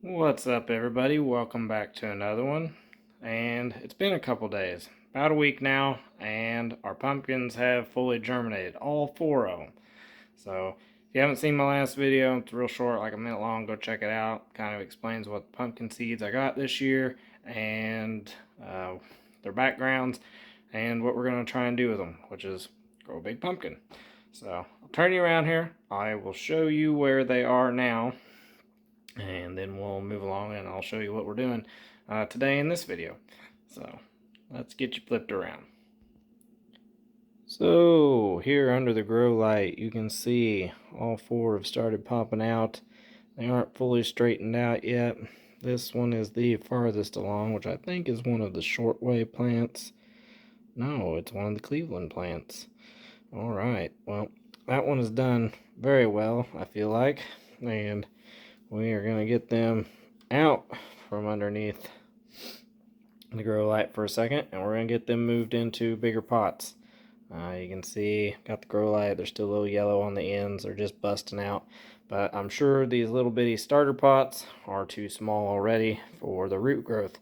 What's up, everybody? Welcome back to another one. And it's been a couple days, about a week now, and our pumpkins have fully germinated, all four of them. So if you haven't seen my last video, it's real short, like a minute long. Go check it out. Kind of explains what pumpkin seeds I got this year and their backgrounds and what we're going to try and do with them, which is grow a big pumpkin. So I'll turn you around here. I will show you where they are now, and then we'll move along and I'll show you what we're doing today in this video. So let's get you flipped around. So here under the grow light, you can see all four have started popping out. They aren't fully straightened out yet. This one is the farthest along, which I think is one of the shortwave plants. No, it's one of the Cleveland plants. All right, well, that one is done very well, I feel like, and we are going to get them out from underneath the grow light for a second, and we're going to get them moved into bigger pots. You can see, got the grow light, they're still a little yellow on the ends, they're just busting out, but I'm sure these little bitty starter pots are too small already for the root growth,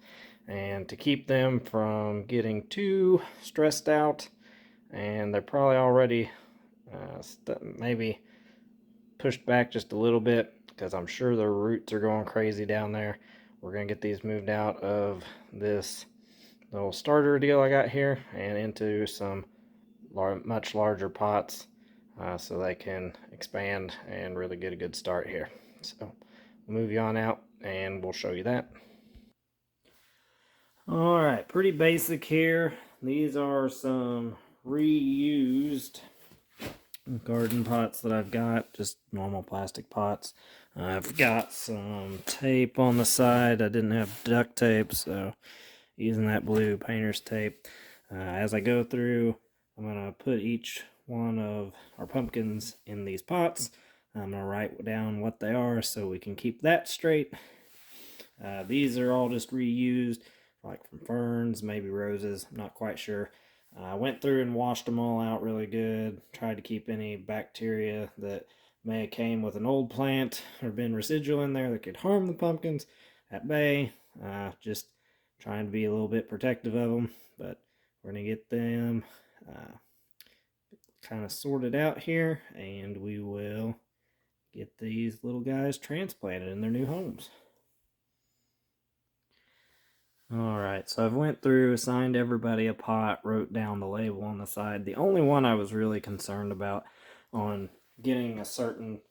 and to keep them from getting too stressed out, and they're probably already maybe pushed back just a little bit, because I'm sure the roots are going crazy down there. We're going to get these moved out of this little starter deal I got here and into some much larger pots so they can expand and really get a good start here. So we'll move you on out and we'll show you that. Alright, pretty basic here. These are some reused garden pots that I've got, just normal plastic pots. I've got some tape on the side. I didn't have duct tape, so using that blue painter's tape. As I go through, I'm going to put each one of our pumpkins in these pots. I'm going to write down what they are so we can keep that straight. These are all just reused, like from ferns, maybe roses, I'm not quite sure. I went through and washed them all out really good, tried to keep any bacteria that may have came with an old plant or been residual in there that could harm the pumpkins at bay. Just trying to be a little bit protective of them, but we're going to get them kind of sorted out here, and we will get these little guys transplanted in their new homes. Alright, so I've went through, assigned everybody a pot, wrote down the label on the side. The only one I was really concerned about on getting a certain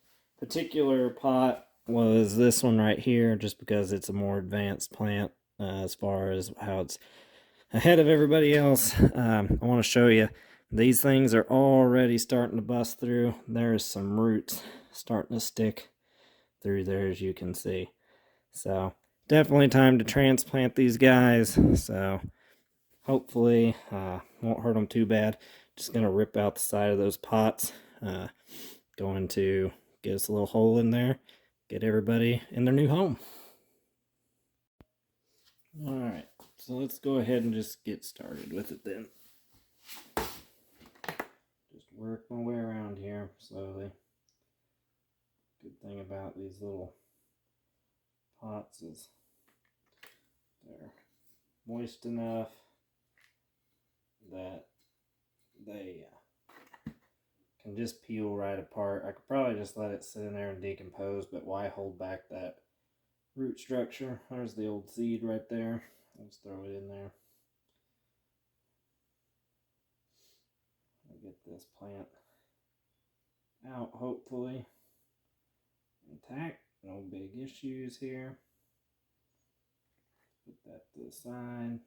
particular pot was this one right here, just because it's a more advanced plant as far as how it's ahead of everybody else. I want to show you, these things are already starting to bust through. There's some roots starting to stick through there, as you can see. So definitely time to transplant these guys, so hopefully won't hurt them too bad. Just gonna rip out the side of those pots, going to get us a little hole in there, get everybody in their new home. Alright, so let's go ahead and just get started with it then. Just work my way around here slowly. Good thing about these little pots is they're moist enough that they can just peel right apart. I could probably just let it sit in there and decompose, but why hold back that root structure? There's the old seed right there. Let's throw it in there. I'll get this plant out, hopefully intact. No big issues here. Put that to the side.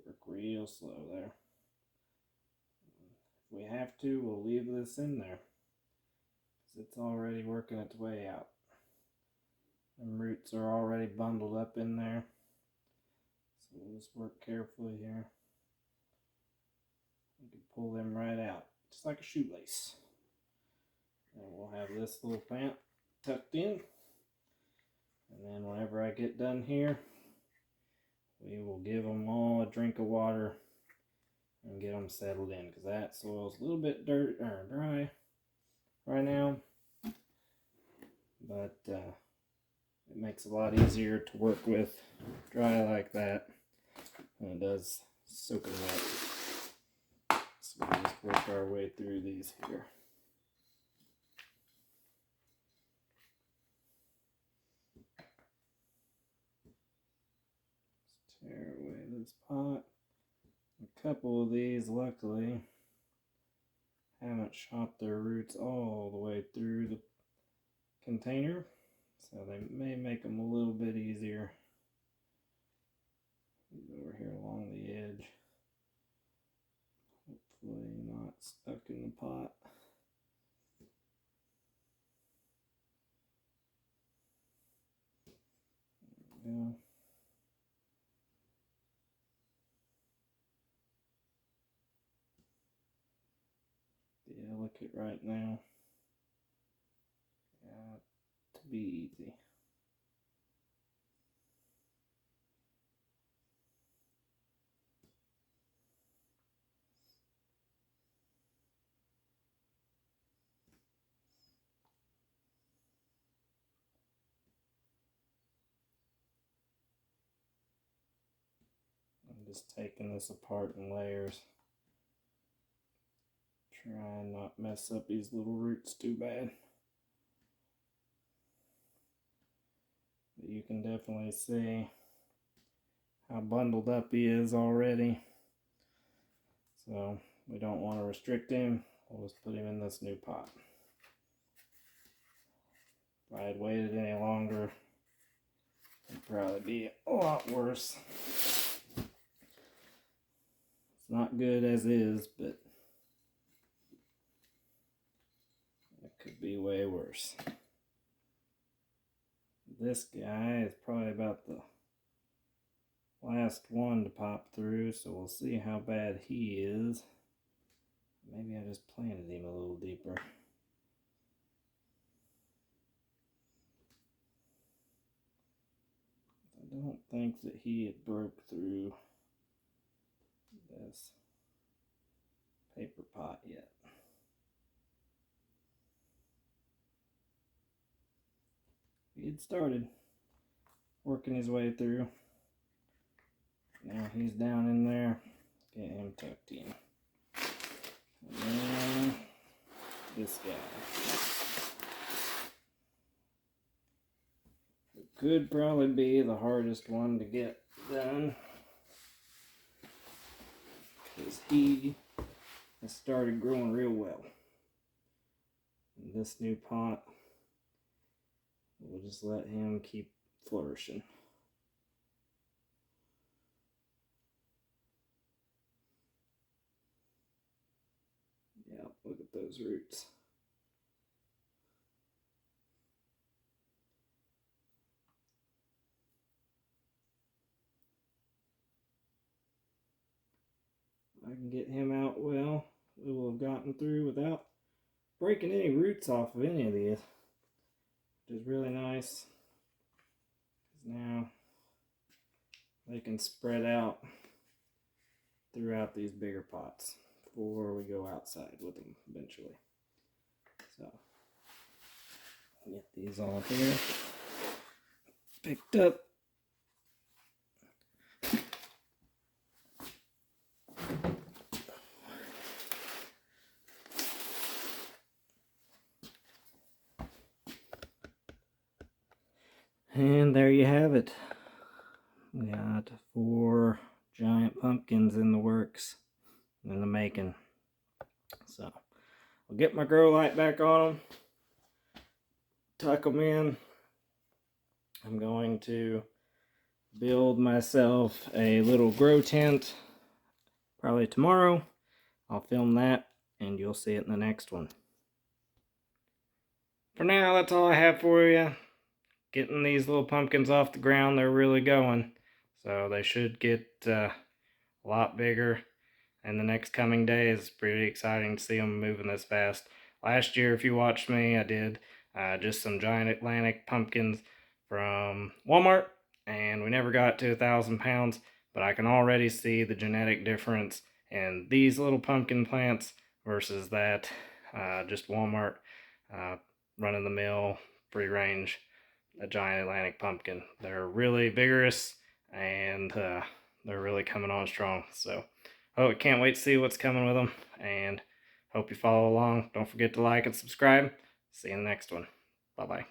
Work real slow there. If we have to, we'll leave this in there, because it's already working its way out. The roots are already bundled up in there, so we'll just work carefully here. You can pull them right out, just like a shoelace. And we'll have this little plant tucked in, and then whenever I get done here, we will give them all a drink of water and get them settled in, because that soil's a little bit dry right Makes it a lot easier to work with dry like that than it does soaking wet. So we'll just work our way through these here. Let's tear away this pot. A couple of these, luckily, haven't shot their roots all the way through the container, so they may make them a little bit easier. Over here along the edge, hopefully not stuck in the pot. There we go. Delicate right now. Got to be easy. I'm just taking this apart in layers. Try and not mess up these little roots too bad. But you can definitely see how bundled up he is already. So we don't want to restrict him. We'll just put him in this new pot. If I had waited any longer, it'd probably be a lot worse. It's not good as is, but it could be way worse. This guy is probably about the last one to pop through, so we'll see how bad he is. Maybe I just planted him a little deeper. I don't think that he had broke through this paper pot yet. He had started working his way through. Now he's down in there. Get him tucked in. And then this guy. It could probably be the hardest one to get done, because he has started growing real well. And this new pot, we'll just let him keep flourishing. Yeah, look at those roots. I can get him out well, we will have gotten through without breaking any roots off of any of these, which is really nice, because now they can spread out throughout these bigger pots before we go outside with them eventually. So, get these all here picked up. And there you have it. We got 4 giant pumpkins in the works, in the making. So I'll get my grow light back on them, tuck them in. I'm going to build myself a little grow tent probably tomorrow. I'll film that and you'll see it in the next one. For now, that's all I have for you. Getting these little pumpkins off the ground, they're really going. So they should get a lot bigger in the next coming days. It's pretty exciting to see them moving this fast. Last year, if you watched me, I did just some giant Atlantic pumpkins from Walmart, and we never got to 1,000 pounds, but I can already see the genetic difference in these little pumpkin plants versus that just Walmart run-of-the-mill free range a giant Atlantic pumpkin. They're really vigorous, and they're really coming on strong. So, oh, I can't wait to see what's coming with them, and hope you follow along. Don't forget to like and subscribe. See you in the next one. Bye bye.